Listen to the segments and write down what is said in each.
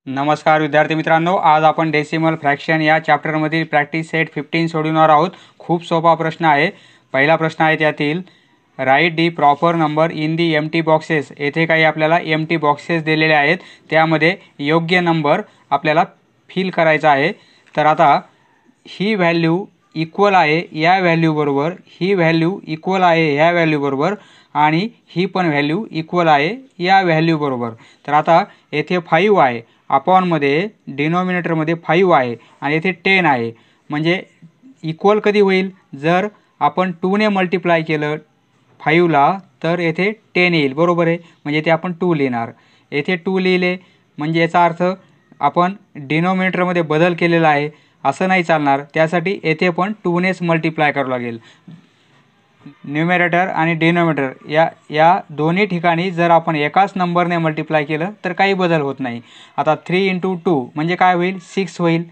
नमस्कार विद्यार्थी मित्रांनो, आज आपण डेसिमल फ्रॅक्शन या चॅप्टरमधील प्रॅक्टिस सेट 15 सोडवणार आहोत। खूप सोपा प्रश्न आहे। पहिला प्रश्न आहे त्यातील write the proper number in the empty boxes. येथे काही आपल्याला एम्प्टी बॉक्सेस दिलेले आहेत, त्यामध्ये योग्य नंबर आपल्याला फिल करायचा आहे। तर आता ही व्हॅल्यू इक्वल आहे या व्हॅल्यू बरोबर, ही व्हॅल्यू इक्वल आहे या व्हॅल्यू बरोबर आणि ही पण व्हॅल्यू इक्वल आहे या व्हॅल्यू बरोबर। तर आता येथे 5 आहे, अपॉनमध्ये डिनॉमिनेटरमध्ये 5 आहे आणि येथे 10 आहे, म्हणजे इक्वल कधी होईल? जर आपण 2 ने मल्टिप्लाय केलं 5 ला तर येथे 10 येईल, बरोबर आहे। म्हणजे ते आपण 2 लिहिणार, येथे 2 लिहिले म्हणजे याचा अर्थ आपण डिनॉमिनेटरमध्ये बदल केलेला आहे, असं नाही चालणार। त्यासाठी येथे पण 2 नेच मल्टिप्लाय करावं लागेल। न्यूमरेटर आणि डिनॉमिनेटर या दोन्ही ठिकाणी जर आपण एकाच नंबरने मल्टिप्लाय केलं तर काही बदल होत नाही। आता 3 × 2 म्हणजे काय होईल? 6 होईल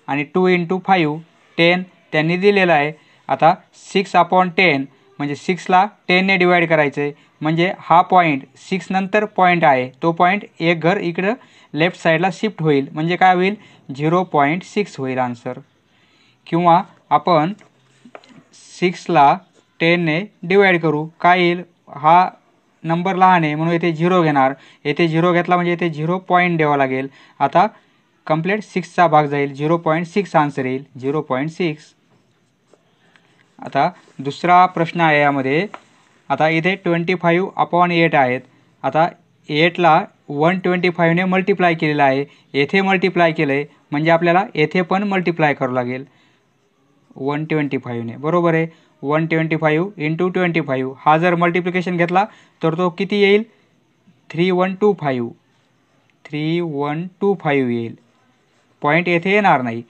आणि 2 × 5 10 त्यांनी दिलेलं आहे। आता 6/10 म्हणजे 6 ला 10 ने डिवाइड करायचे, म्हणजे हा पॉईंट 6 नंतर पॉईंट आहे, तो पॉईंट एक घर इकडं लेफ्ट साईडला शिफ्ट होईल, म्हणजे काय होईल? 0.6 होईल आन्सर। किंवा आपण 6 ला 10 ने डिवाइड करू, काय येईल? हा नंबर लहान आहे म्हणून येथे 0 घेणार, येथे 0 घेतला म्हणजे येथे 0 पॉईंट द्यावा लागेल। आता कंप्लीट 6चा भाग जाईल, 0.6 आन्सर येईल, 0.6। आता दुसरा प्रश्न आहे यामध्ये। आता इथे 25/8 आहेत। आता 8 ला 125 ने मल्टिप्लाय केलेलं आहे, येथे मल्टिप्लाय केलं आहे म्हणजे आपल्याला येथे पण मल्टिप्लाय करावं लागेल 125 ने, बरोबर आहे। 125 × 25 हा जर मल्टिप्लिकेशन घेतला तर तो किती येईल? 3125 येईल, पॉईंट येथे येणार नाही।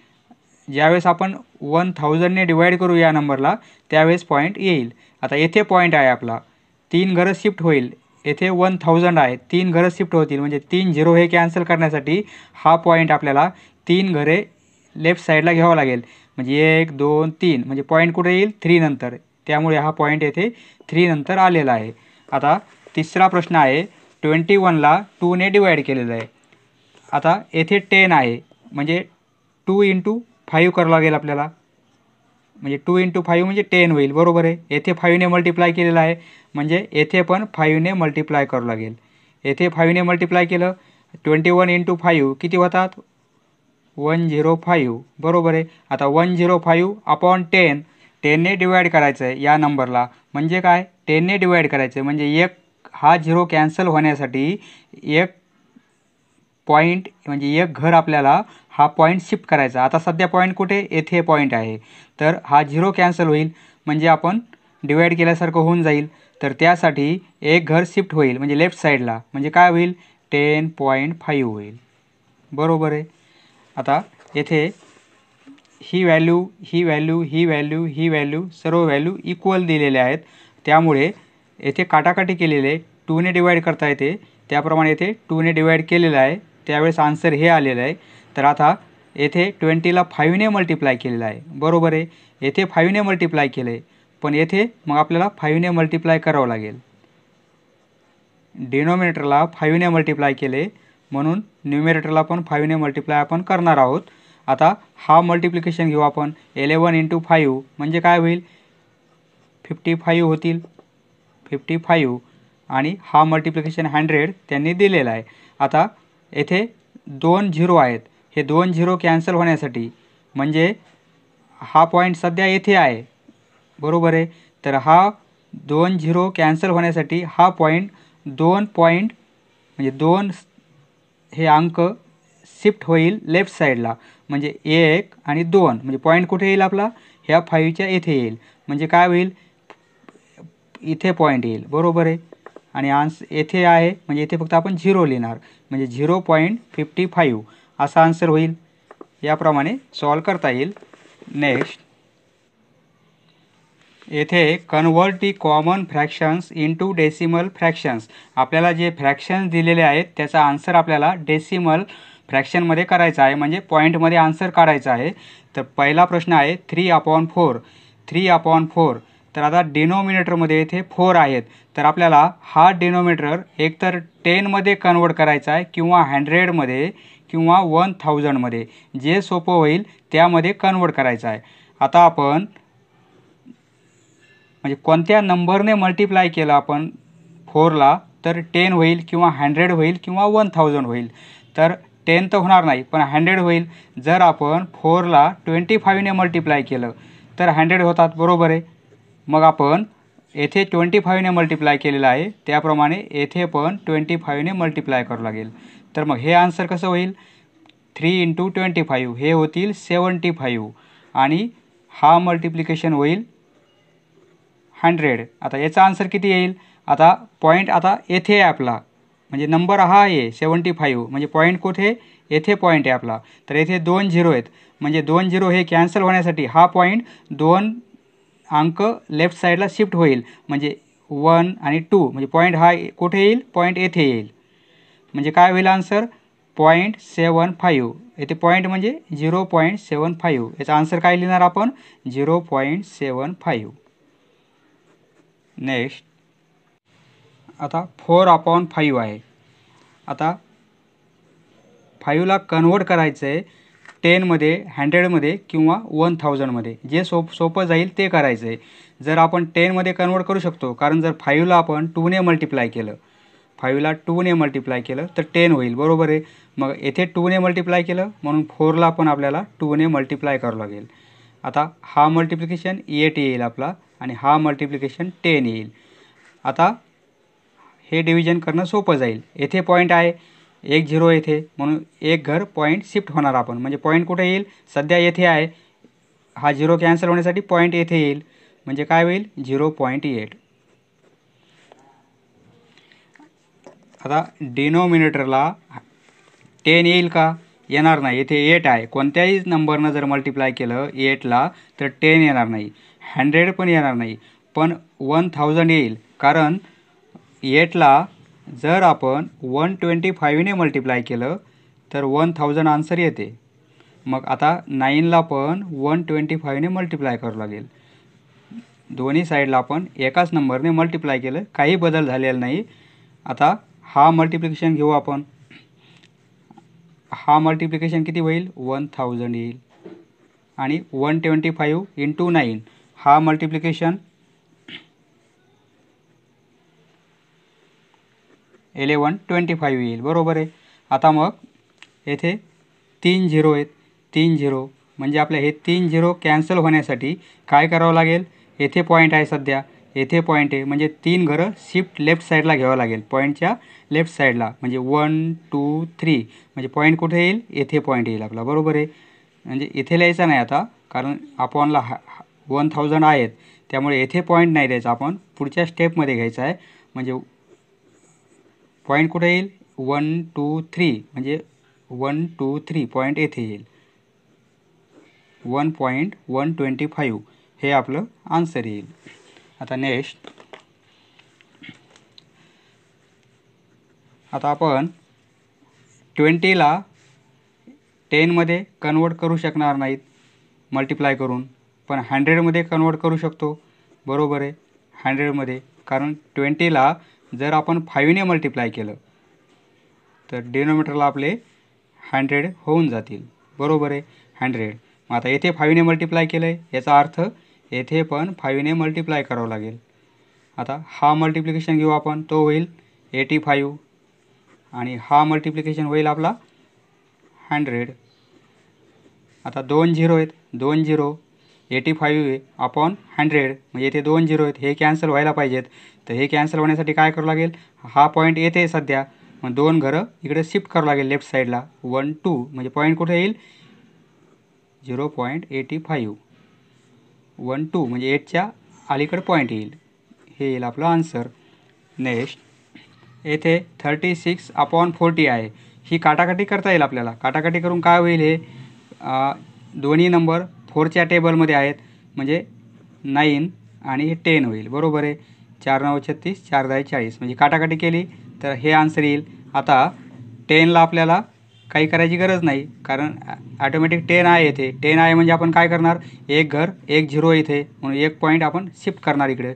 ज्यावेळेस आपण 1000 ने डिवाइड करू या नंबरला त्यावेळेस पॉईंट येईल। आता येथे पॉईंट आहे आपला, 3 घरं शिफ्ट होईल, येथे 1000 आहे, 3 घरं शिफ्ट होतील, म्हणजे 3 0 हे कॅन्सल करण्यासाठी हा पॉईंट आपल्याला 3 घरे लेफ्ट साईडला घ्यावं लागेल, म्हणजे 1 2 3 म्हणजे पॉईंट कुठे येईल? 3 नंतर, त्यामुळे हा पॉईंट येथे 3 नंतर आलेला आहे। आता तिसरा प्रश्न आहे, 21 ला 2 ने डिवाइड केलेलं आहे। आता येथे 10 आहे म्हणजे 2 × 5 करावं लागेल आपल्याला, म्हणजे 2 × 5 म्हणजे 10 होईल, बरोबर आहे। येथे 5 ने मल्टिप्लाय केलेलं आहे म्हणजे येथे पण 5 ने मल्टिप्लाय करावं लागेल। येथे 5 ने मल्टिप्लाय केलं 21 × 5 किती होतात? 105, बरोबर आहे। आता 105/10 10 ने डिवाइड करायचं आहे या नंबरला, म्हणजे काय? 10 ने डिवाइड करायचं आहे म्हणजे एक हा 0 कॅन्सल होण्यासाठी एक पॉईंट म्हणजे एक घर आपल्याला हा पॉईंट शिफ्ट करायचा। आता सध्या पॉईंट कुठे? येथे पॉईंट आहे, तर हा 0 कॅन्सल होईल म्हणजे आपण डिवाइड केल्यासारखं होऊन जाईल। तर त्यासाठी एक घर शिफ्ट होईल म्हणजे लेफ्ट साईडला, म्हणजे काय होईल? 10.5 होईल, बरोबर आहे। आता येथे ही व्हॅल्यू ही व्हॅल्यू ही व्हॅल्यू ही व्हॅल्यू सर्व व्हॅल्यू इक्वल दिलेले आहेत, त्यामुळे येथे काटाकाटी केलेले 2 ने डिवाइड करता येते, त्याप्रमाणे येथे 2 ने डिवाइड केलेलं आहे, त्यावेळेस आन्सर हे आलेलं आहे। तर आता येथे 20 ला 5 ने मल्टिप्लाय केलेलं आहे, बरोबर आहे। येथे 5 ने मल्टिप्लाय केलं आहे, पण येथे मग आपल्याला 5 ने मल्टिप्लाय करावं लागेल। डिनॉमिनेटरला 5 ने मल्टिप्लाय केले म्हणून न्यूमरेटरला पण 5 ने मल्टिप्लाय आपण करणार आहोत। आता हा मल्टिप्लिकेशन घेऊ आपण, 11 × 5 म्हणजे काय होईल? 55 होतील, 55 आणि हा मल्टिप्लिकेशन 100 त्यांनी दिलेला आहे। आता येथे 2 0 आहेत, हे 2 0 कॅन्सल होण्यासाठी, म्हणजे हा पॉईंट सध्या येथे आहे, बरोबर आहे। तर हा 2 0 कॅन्सल होण्यासाठी हा पॉईंट 2 पॉईंट म्हणजे 2 हे अंक शिफ्ट होईल लेफ्ट साईडला, म्हणजे 1 आणि 2 म्हणजे पॉईंट कुठे येईल आपला? ह्या 5च्या येथे येईल, म्हणजे काय होईल? इथे पॉईंट येईल, बरोबर आहे। आणि येथे आहे म्हणजे येथे फक्त आपण 0 लिहिणार, म्हणजे 0.55 असा आन्सर होईल। याप्रमाणे सॉल्व करता येईल। नेक्स्ट, येथे convert the common fractions into decimal fractions. आपल्याला जे फ्रॅक्शन्स दिलेले आहेत त्याचा आन्सर आपल्याला डेसिमल फ्रॅक्शनमध्ये करायचा आहे, म्हणजे पॉईंटमध्ये आन्सर काढायचा आहे। तर पहिला प्रश्न आहे 3/4, 3/4 तर आता डिनोमिनेटरमध्ये इथे 4 आहेत, तर आपल्याला हा डिनोमिनेटर एकतर 10मध्ये कन्वर्ट करायचा आहे किंवा 100मध्ये किंवा 1000मध्ये, जे सोपं होईल त्यामध्ये कन्वर्ट करायचं आहे. आता आपण म्हणजे कोणत्या नंबरने मल्टिप्लाय केलं आपण 4ला तर 10 होईल किंवा 100 होईल किंवा 1000 होईल. तर 10 तर होणार नाही पण 100 होईल. जर आपण 4ला 25ने मल्टिप्लाय केलं तर 100 होतात, बरोबर आहे. मग आपण येथे 25ने मल्टिप्लाय केलेलं आहे त्याप्रमाणे येथे पण 25ने मल्टिप्लाय करावं लागेल. तर मग हे आन्सर कसं होईल, 3 × 25 हे होतील 75 आणि हा मल्टिप्लिकेशन होईल 100. आता याचा आन्सर किती येईल, आता पॉईंट आता येथे आहे आपला, म्हणजे नंबर हा आहे 75, म्हणजे पॉईंट कुठे, येथे पॉईंट आहे आपला. तर येथे 2 झिरो आहेत, म्हणजे 2 झिरो हे कॅन्सल होण्यासाठी हा पॉईंट 2 अंक लेफ्ट साईडला शिफ्ट होईल, म्हणजे 1 आणि 2, म्हणजे पॉईंट हा कुठे येईल, पॉईंट येथे येईल. म्हणजे काय होईल आन्सर 0.75. येथे पॉईंट म्हणजे 0.75. याचा आन्सर काय लिहिणार आपण 0.75. नेक्स्ट आता 4/5 आहे. आता 5ला कन्वर्ट करायचं आहे 10मध्ये, 100मध्ये किंवा 1000मध्ये, जे सोपं जाईल ते करायचं आहे. जर आपण 10मध्ये कन्वर्ट करू शकतो, कारण जर 5ला आपण 2ने मल्टिप्लाय केलं, 5ला 2ने मल्टिप्लाय केलं तर 10 होईल, बरोबर आहे. मग येथे 2ने मल्टिप्लाय केलं म्हणून 4ला पण आपल्याला 2ने मल्टिप्लाय करावं लागेल. आता हा मल्टिप्लिकेशन 8 येईल आपला आणि हा मल्टिप्लिकेशन 10 येईल. आता हे डिव्हिजन करणं सोपं जाईल. येथे पॉईंट आहे 1 0 येथे, म्हणून एक घर पॉईंट शिफ्ट होणार आपण, म्हणजे पॉईंट कुठे येईल, सध्या येथे आहे, हा 0 कॅन्सल होण्यासाठी पॉईंट येथे येईल, म्हणजे काय होईल 0.8. आता डिनोमिनेटरला 10 येईल का, येणार नाही, येथे 8 आहे. कोणत्याही नंबरनं जर मल्टिप्लाय केलं 8ला तर 10 येणार नाही, 100 पण येणार नाही, पण 1000 येईल. कारण 8ला जर आपण 125ने मल्टिप्लाय केलं तर 1000 आन्सर येते. मग आता 9ला पण 125ने मल्टिप्लाय करावं लागेल. दोन्ही साईडला आपण एकाच नंबरने मल्टिप्लाय केलं, काही बदल झालेला नाही. आता हा मल्टिप्लिकेशन घेऊ आपण, हा मल्टिप्लिकेशन किती होईल 1000 येईल आणि 125 × 9 हा मल्टिप्लिकेशन 1125 येईल, बरोबर आहे. आता मग येथे 3 झिरो आहेत, 3 झिरो म्हणजे आपल्या हे 3 झिरो कॅन्सल होण्यासाठी काय करावं लागेल, येथे पॉईंट आहे सध्या, येथे पॉईंट आहे, म्हणजे 3 घरं शिफ्ट लेफ्ट साईडला घ्यावं लागेल, पॉईंटच्या लेफ्ट साईडला, म्हणजे 1 2 3, म्हणजे पॉईंट कुठे येईल, येथे पॉईंट येईल आपला, बरोबर आहे. म्हणजे इथे लिहायचं नाही आता, कारण आपणला 1000 आहेत त्यामुळे येथे पॉईंट नाही द्यायचा, आपण पुढच्या स्टेपमध्ये घ्यायचा आहे. म्हणजे पॉईंट कुठे येईल 1 2 3, म्हणजे 1 2 3 पॉईंट येथे येईल, 1.125 हे आपलं आन्सर येईल. आता नेक्स्ट आता आपण 20ला 10मध्ये कन्वर्ट करू शकणार नाहीत मल्टिप्लाय करून, पण 100मध्ये कन्वर्ट करू शकतो, बरोबर आहे. 100मध्ये, कारण 20ला जर आपण 5ने मल्टिप्लाय केलं तर डिनोमिनेटरला आपले 100 होऊन जातील, बरोबर आहे 100. मग आता येथे 5ने मल्टिप्लाय केलं आहे, याचा अर्थ येथे पण 5ने मल्टिप्लाय करावं लागेल. आता हा मल्टिप्लिकेशन घेऊ आपण, तो होईल 85 आणि हा मल्टिप्लिकेशन होईल आपला 100. आता 2 झिरो आहेत, 2 झिरो 85 अपॉन 100, म्हणजे येथे 2 झिरो आहेत, हे कॅन्सल व्हायला पाहिजेत. तर हे कॅन्सल होण्यासाठी काय करावं लागेल, हा पॉईंट येथे आहे सध्या, मग 2 घरं इकडे शिफ्ट करावं लागेल लेफ्ट साईडला, 1 2, म्हणजे पॉईंट कुठे येईल 0.85, 1 2 म्हणजे 8च्या अलीकडे पॉईंट येईल, हे येईल आपलं आन्सर. नेक्स्ट येथे 36/40 आहे, ही काटाकाटी करता येईल आपल्याला. काटाकाटी करून काय होईल, हे दोन्ही नंबर 4च्या टेबलमध्ये आहेत, म्हणजे 9 आणि हे 10 होईल, बरोबर आहे. 4 9 36, 4 10 40, म्हणजे काटाकाटी केली तर हे आन्सर येईल. आता 10ला आपल्याला काही करायची गरज नाही, कारण ॲटोमॅटिक 10 आहे येथे. 10 आहे म्हणजे आपण काय करणार, एक 0 इथे, म्हणून एक पॉईंट आपण शिफ्ट करणार इकडे,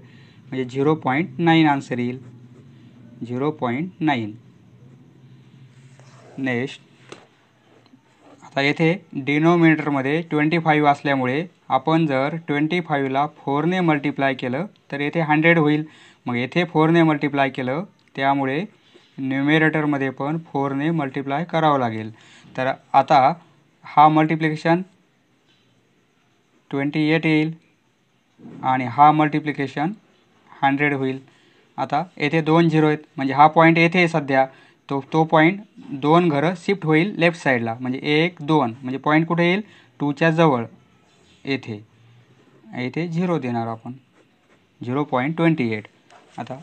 म्हणजे 0.9 आन्सर येईल. 0.9. नेक्स्ट, आता येथे डिनोमिनेटरमध्ये 25 असल्यामुळे आपण जर 25ला 4ने मल्टिप्लाय केलं तर येथे 100 होईल. मग येथे 4ने मल्टिप्लाय केलं, त्यामुळे न्युमेरेटरमध्ये पण 4ने मल्टिप्लाय करावं लागेल. तर आता हा मल्टिप्लिकेशन 28 येईल आणि हा मल्टिप्लिकेशन 100 होईल. आता येथे 2 झिरो आहेत, म्हणजे हा पॉईंट येथे आहे सध्या, तो पॉईंट 2 घरं शिफ्ट होईल लेफ्ट साईडला, म्हणजे 1 2, म्हणजे पॉईंट कुठे येईल, 2च्या जवळ येथे. येथे 0 देणार आपण, 0.28. आता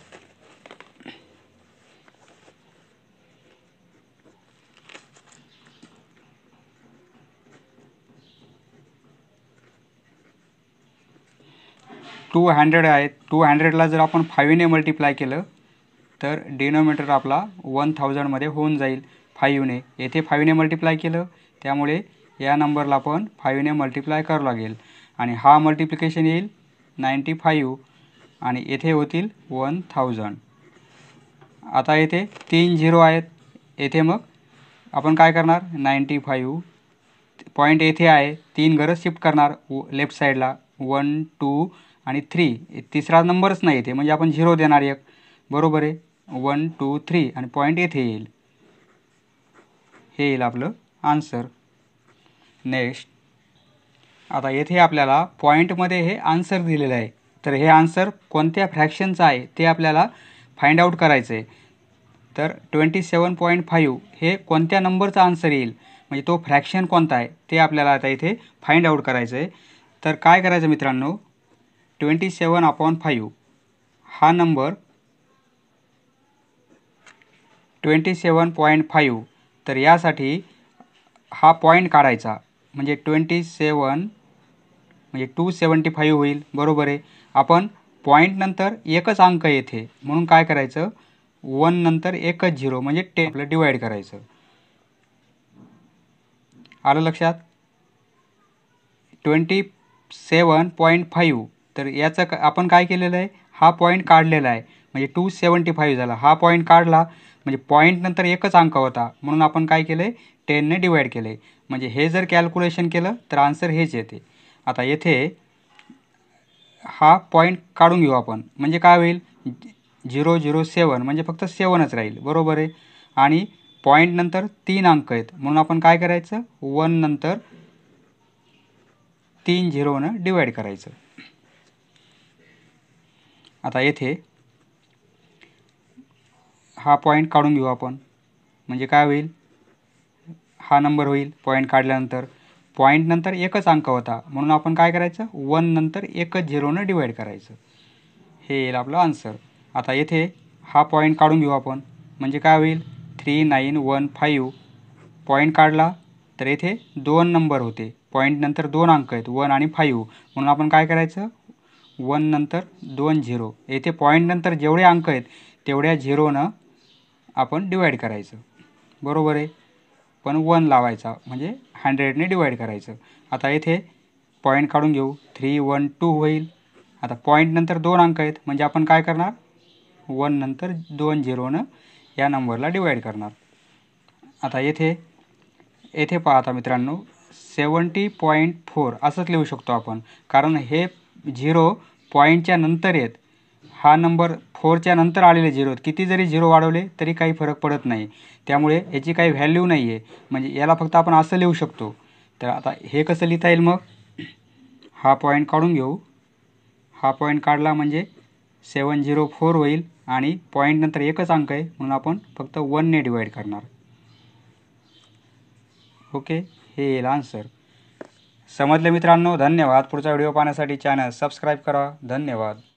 200 आहे. 200ला जर आपण 5ने मल्टिप्लाय केलं तर डिनोमिनेटर आपला 1000मध्ये होऊन जाईल 5ने. येथे 5ने मल्टिप्लाय केलं, त्यामुळे या नंबरला पण 5ने मल्टिप्लाय करावं लागेल, आणि हा मल्टिप्लिकेशन येईल 95 आणि येथे होतील 1000. आता येथे 3 झिरो आहेत. येथे मग आपण काय करणार, 95 पॉईंट येथे आहे, 3 घरं शिफ्ट करणार लेफ्ट साईडला, 1 2 आणि 3. तिसरा नंबरच नाही येथे, म्हणजे आपण 0 देणार एक, बरोबर आहे. 1 2 3 आणि पॉईंट येथे येईल. हे येईल आपलं आन्सर. नेक्स्ट, आता येथे आपल्याला पॉईंटमध्ये हे आन्सर दिलेलं आहे, तर हे आन्सर कोणत्या फ्रॅक्शनचं आहे ते आपल्याला फाइंड आउट करायचं आहे. तर 27.5 हे कोणत्या नंबरचा आन्सर येईल, म्हणजे तो फ्रॅक्शन कोणता आहे ते आपल्याला आता इथे फाइंड आउट करायचं आहे. तर काय करायचं मित्रांनो, 27/5 हा नंबर 27.5, तर यासाठी हा पॉईंट काढायचा, म्हणजे 27 म्हणजे 275 होईल, बरोबर आहे. आपण पॉईंट नंतर एकच अंक येथे, म्हणून काय करायचं, 1 नंतर एकच 0 म्हणजे 10 आपलं डिवाइड करायचं. आलं लक्षात. 27.5, तर याचं आपण काय केलेलं आहे, हा पॉईंट काढलेला आहे, म्हणजे 275 झाला. हा पॉईंट काढला म्हणजे पॉईंट नंतर एकच अंक होता, म्हणून आपण काय केलं आहे, 10ने डिवाइड केलं आहे. म्हणजे हे जर कॅल्क्युलेशन केलं तर आन्सर हेच येते. आता येथे हा पॉईंट काढून घेऊ आपण, म्हणजे काय होईल, 007 म्हणजे फक्त 7च राहील, बरोबर आहे. आणि पॉईंट नंतर 3 अंक आहेत, म्हणून आपण काय करायचं, 1 नंतर 3 झिरोनं डिवाइड करायचं. आता येथे हा पॉईंट काढून घेऊ आपण, म्हणजे काय होईल, हा नंबर होईल पॉईंट काढल्यानंतर. पॉईंट नंतर एकच अंक होता, म्हणून आपण काय करायचं, 1 नंतर एकच 0नं डिवाइड करायचं. हे येईल आपलं आन्सर. आता येथे हा पॉईंट काढून घेऊ आपण, म्हणजे काय होईल, 3915. पॉईंट काढला तर येथे 2 नंबर होते, पॉईंट नंतर 2 अंक आहेत, 1 आणि 5, म्हणून आपण काय करायचं, 1 नंतर 2 0. येथे पॉईंट नंतर जेवढे अंक आहेत तेवढ्या 0नं आपण डिवाइड करायचं, बरोबर आहे. पण 1 लावायचा, म्हणजे 100ने डिवाइड करायचं. आता येथे पॉईंट काढून घेऊ, 312 होईल. आता पॉईंट नंतर 2 अंक आहेत, म्हणजे आपण काय करणार, 1 नंतर 2 0नं या नंबरला डिवाइड करणार. आता येथे पहा आता मित्रांनो, 70.4 असंच लिहू शकतो आपण, कारण हे 0 पॉईंटच्या नंतर आहेत. हा नंबर 4च्या नंतर आलेले 0 आहेत, किती जरी 0 वाढवले तरी काही फरक पडत नाही, त्यामुळे याची काही व्हॅल्यू नाही आहे, म्हणजे याला फक्त आपण असं लिहू शकतो. तर आता हे कसं लिहिता येईल, मग हा पॉईंट काढून घेऊ. हा पॉईंट काढला म्हणजे 704 होईल, आणि पॉईंट नंतर एकच अंक आहे, म्हणून आपण फक्त 1ने डिवाइड करणार. ओके, हे येईल आन्सर. समजले मित्रांनो, धन्यवाद. पुढचा व्हिडिओ पाहण्यासाठी चॅनल सबस्क्राईब करा. धन्यवाद.